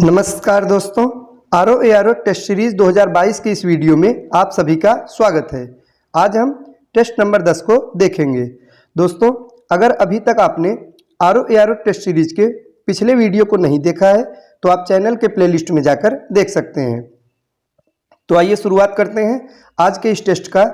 नमस्कार दोस्तों, RO test series 2022 की इस वीडियो में आप सभी का स्वागत है। आज हम टेस्ट नंबर 10 को देखेंगे। दोस्तों, अगर अभी तक आपने आरओ टेस्ट सीरीज के पिछले वीडियो को नहीं देखा है तो आप चैनल के प्लेलिस्ट में जाकर देख सकते हैं। तो आइए शुरुआत करते हैं आज के इस टेस्ट का।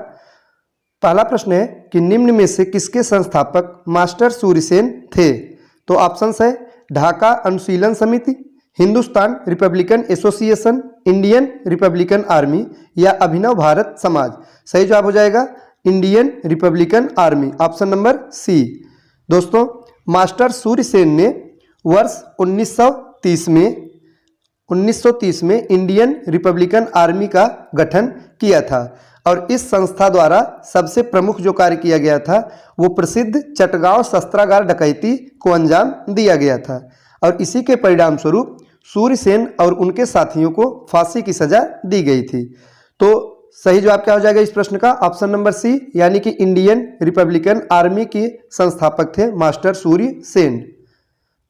पहला प्रश्न है कि निम्न में से किसके संस्थापक मास्टर सूर्यसेन थे? तो ऑप्शंस है Dhaka Anushilan Samiti, Hindustan republican association, Indian republican army या अभिनव भारत समाज। सही जवाब हो जाएगा Indian republican army, option number C. दोस्तों, मास्टर सूर्यसेन ने वर्ष 1930 में इंडियन रिपब्लिकन आर्मी का गठन किया था और इस संस्था द्वारा सबसे प्रमुख जो कार्य किया गया था वो प्रसिद्ध चटगांव शस्त्रागार डकैती को अंजाम दिया गया था और इसी के परिणाम स्वरूप सूर्यसेन और उनके साथियों को फांसी की सजा दी गई थी। तो सही जवाब क्या हो जाएगा इस प्रश्न का? ऑप्शन नंबर सी, यानी कि इंडियन रिपब्लिकन आर्मी के संस्थापक थे मास्टर सूर्यसेन।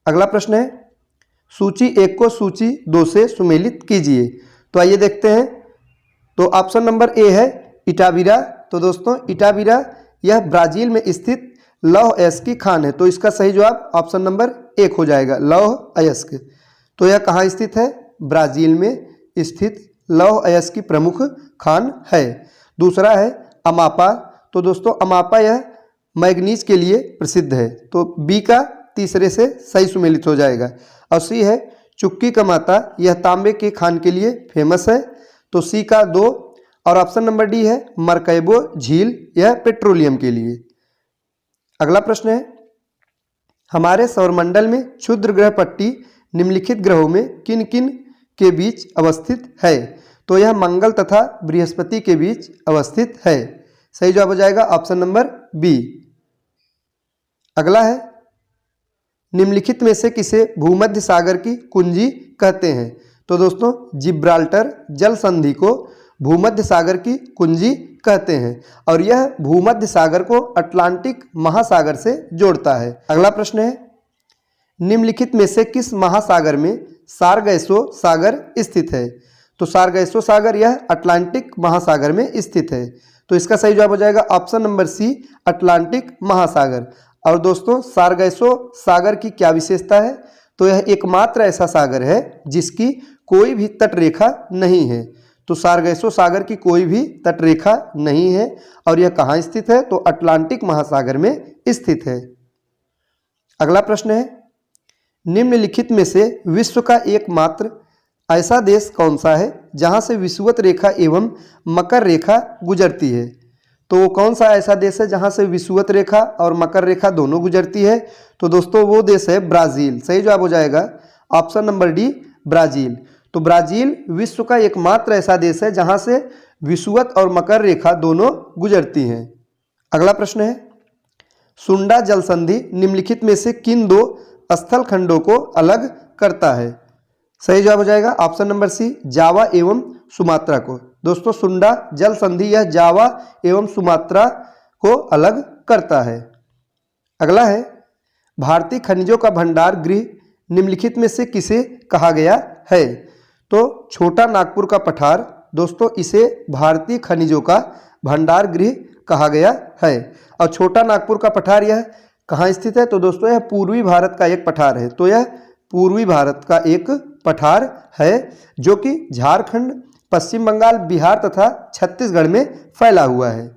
अगला प्रश्न है सूची 1 को सूची 2 से सुमेलित कीजिए। तो आइए देखते हैं। तो ऑप्शन नंबर ए है इटाबिरा। तो दोस्तों, इटाबिरा यह ब्राजील में स्थित लौह अयस्क की खान है। तो इसका सही जवाब ऑप्शन नंबर 1 हो जाएगा, लौह अयस्क। तो यह कहाँ स्थित है? ब्राजील में स्थित लौह अयस्क की प्रमुख खान है। दूसरा है अमापा। तो दोस्तों, अमापा यह मैग्नीज के लिए प्रसिद्ध है। तो बी का तीसरे से सही सुमेलित हो जाएगा। और सी है चुक्की का माता, यह तांबे के खान के लिए फेमस है। तो सी का 2। और ऑप्शन नंबर डी है मरकैबो झील, यह पेट्रोलियम के लिए। अगला प्रश्न है हमारे सौरमंडल में क्षुद्र ग्रह पट्टी निम्नलिखित ग्रहों में किन किन के बीच अवस्थित है? तो यह मंगल तथा बृहस्पति के बीच अवस्थित है। सही जवाब हो जाएगा ऑप्शन नंबर बी। अगला है निम्नलिखित में से किसे भूमध्य सागर की कुंजी कहते हैं? तो दोस्तों, जिब्राल्टर जल संधि को भूमध्य सागर की कुंजी कहते हैं और यह भूमध्य सागर को अटलांटिक महासागर से जोड़ता है। अगला प्रश्न है निम्नलिखित में से किस महासागर में सारगैसो सागर स्थित है? तो सारगैसो सागर यह अटलांटिक महासागर में स्थित है। तो इसका सही जवाब हो जाएगा ऑप्शन नंबर सी, अटलांटिक महासागर। और दोस्तों, सारगैसो सागर की क्या विशेषता है? तो यह एकमात्र ऐसा सागर है जिसकी कोई भी तटरेखा नहीं है। तो सारगैसो सागर की कोई भी तटरेखा नहीं है और यह कहाँ स्थित है? तो अटलांटिक महासागर में स्थित है। अगला प्रश्न है निम्नलिखित में से विश्व का एकमात्र ऐसा देश कौन सा है जहां से विषुवत रेखा एवं मकर रेखा गुजरती है? तो वो कौन सा ऐसा देश है जहां से विषुवत रेखा और मकर रेखा दोनों गुजरती है? तो दोस्तों, वो देश है ब्राजील। सही जवाब हो जाएगा ऑप्शन नंबर डी, ब्राजील। तो ब्राजील विश्व का एकमात्र ऐसा देश है जहां से विषुवत और मकर रेखा दोनों गुजरती हैं। अगला प्रश्न है सुंडा जल संधि निम्नलिखित में से किन 2 स्थल खंडों को अलग करता है? सही जवाब हो जाएगा ऑप्शन नंबर सी, जावा एवं सुमात्रा को। दोस्तों, सुंडा जल संधि यह जावा एवं सुमात्रा को अलग करता है। अगला है भारतीय खनिजों का भंडार गृह निम्नलिखित में से किसे कहा गया है? तो छोटा नागपुर का पठार, दोस्तों, इसे भारतीय खनिजों का भंडार गृह कहा गया है। और छोटा नागपुर का पठार यह कहाँ स्थित है? तो दोस्तों, यह पूर्वी भारत का एक पठार है। तो यह पूर्वी भारत का एक पठार है जो कि झारखंड, पश्चिम बंगाल, बिहार तथा छत्तीसगढ़ में फैला हुआ है।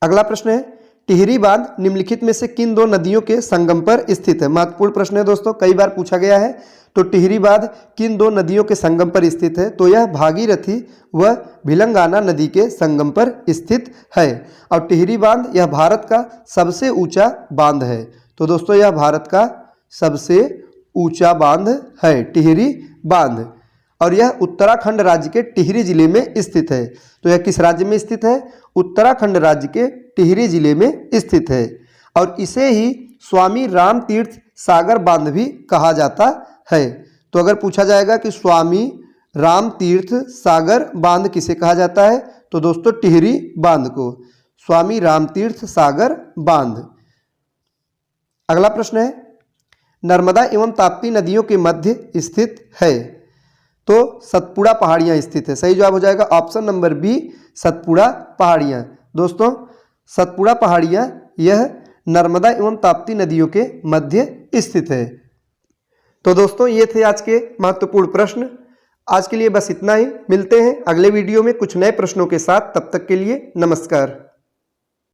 अगला प्रश्न है टिहरी बांध निम्नलिखित में से किन 2 नदियों के संगम पर स्थित है? महत्वपूर्ण प्रश्न है दोस्तों, कई बार पूछा गया है। तो टिहरी बांध किन 2 नदियों के संगम पर स्थित है? तो यह भागीरथी व भिलंगाना नदी के संगम पर स्थित है। और टिहरी बांध यह भारत का सबसे ऊंचा बांध है। तो दोस्तों, यह भारत का सबसे ऊंचा बांध है टिहरी बांध और यह उत्तराखंड राज्य के टिहरी जिले में स्थित है। तो यह किस राज्य में स्थित है? उत्तराखंड राज्य के टिहरी जिले में स्थित है और इसे ही स्वामी राम तीर्थ सागर बांध भी कहा जाता है। तो अगर पूछा जाएगा कि स्वामी राम तीर्थ सागर बांध किसे कहा जाता है? तो दोस्तों, टिहरी बांध को स्वामी राम तीर्थ सागर बांध। अगला प्रश्न है नर्मदा एवं ताप्ती नदियों के मध्य स्थित है। तो सतपुड़ा पहाड़ियाँ स्थित है। सही जवाब हो जाएगा ऑप्शन नंबर बी, सतपुड़ा पहाड़ियाँ। दोस्तों सतपुड़ा पहाड़ियाँ यह नर्मदा एवं ताप्ती नदियों के मध्य स्थित है। तो दोस्तों ये थे आज के महत्वपूर्ण प्रश्न। आज के लिए बस इतना ही। मिलते हैं अगले वीडियो में कुछ नए प्रश्नों के साथ। तब तक के लिए नमस्कार।